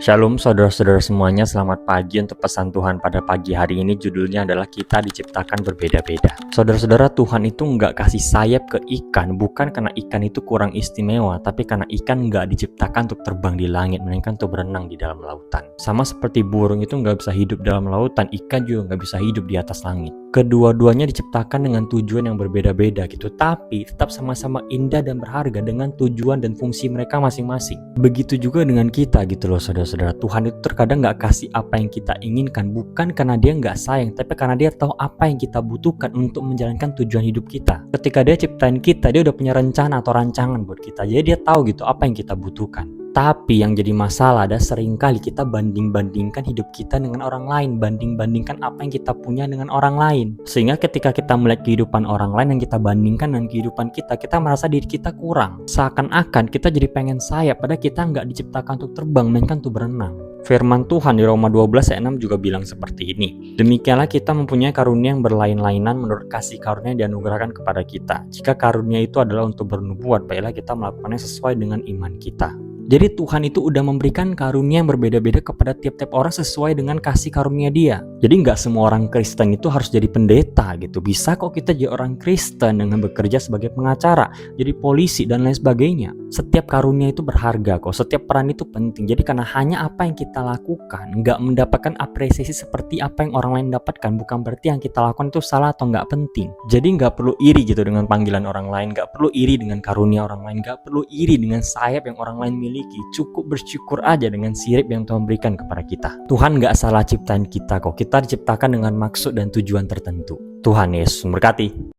Shalom saudara-saudara semuanya, selamat pagi. Untuk pesan Tuhan pada pagi hari ini judulnya adalah kita diciptakan berbeda-beda. Saudara-saudara, Tuhan itu nggak kasih sayap ke ikan, bukan karena ikan itu kurang istimewa, tapi karena ikan nggak diciptakan untuk terbang di langit, melainkan untuk berenang di dalam lautan. Sama seperti burung itu nggak bisa hidup dalam lautan, ikan juga nggak bisa hidup di atas langit. Kedua-duanya diciptakan dengan tujuan yang berbeda-beda gitu, tapi tetap sama-sama indah dan berharga dengan tujuan dan fungsi mereka masing-masing. Begitu juga dengan kita gitu loh saudara-saudara. Tuhan itu terkadang gak kasih apa yang kita inginkan, bukan karena dia gak sayang, tapi karena dia tahu apa yang kita butuhkan untuk menjalankan tujuan hidup kita. Ketika dia ciptain kita, dia udah punya rencana atau rancangan buat kita, jadi dia tahu gitu apa yang kita butuhkan. Tapi yang jadi masalah ada seringkali kita banding-bandingkan hidup kita dengan orang lain, banding-bandingkan apa yang kita punya dengan orang lain. Sehingga ketika kita melihat kehidupan orang lain yang kita bandingkan dengan kehidupan kita merasa diri kita kurang. Seakan-akan kita jadi pengen sayap, padahal kita nggak diciptakan untuk terbang, melainkan untuk berenang. Firman Tuhan di Roma 12 ayat 6 juga bilang seperti ini. Demikianlah kita mempunyai karunia yang berlain-lainan menurut kasih karunia yang dianugerahkan kepada kita. Jika karunia itu adalah untuk bernubuat, baiklah kita melakukannya sesuai dengan iman kita. Jadi Tuhan itu udah memberikan karunia yang berbeda-beda kepada tiap-tiap orang sesuai dengan kasih karunia dia. Jadi nggak semua orang Kristen itu harus jadi pendeta gitu. Bisa kok kita jadi orang Kristen dengan bekerja sebagai pengacara, jadi polisi dan lain sebagainya. Setiap karunia itu berharga kok, setiap peran itu penting. Jadi karena hanya apa yang kita lakukan, nggak mendapatkan apresiasi seperti apa yang orang lain dapatkan, bukan berarti yang kita lakukan itu salah atau nggak penting. Jadi nggak perlu iri gitu dengan panggilan orang lain, nggak perlu iri dengan karunia orang lain, nggak perlu iri dengan sayap yang orang lain miliki. Cukup bersyukur aja dengan sirip yang Tuhan berikan kepada kita. Tuhan gak salah ciptain kita kok. Kita diciptakan dengan maksud dan tujuan tertentu. Tuhan Yesus memberkati.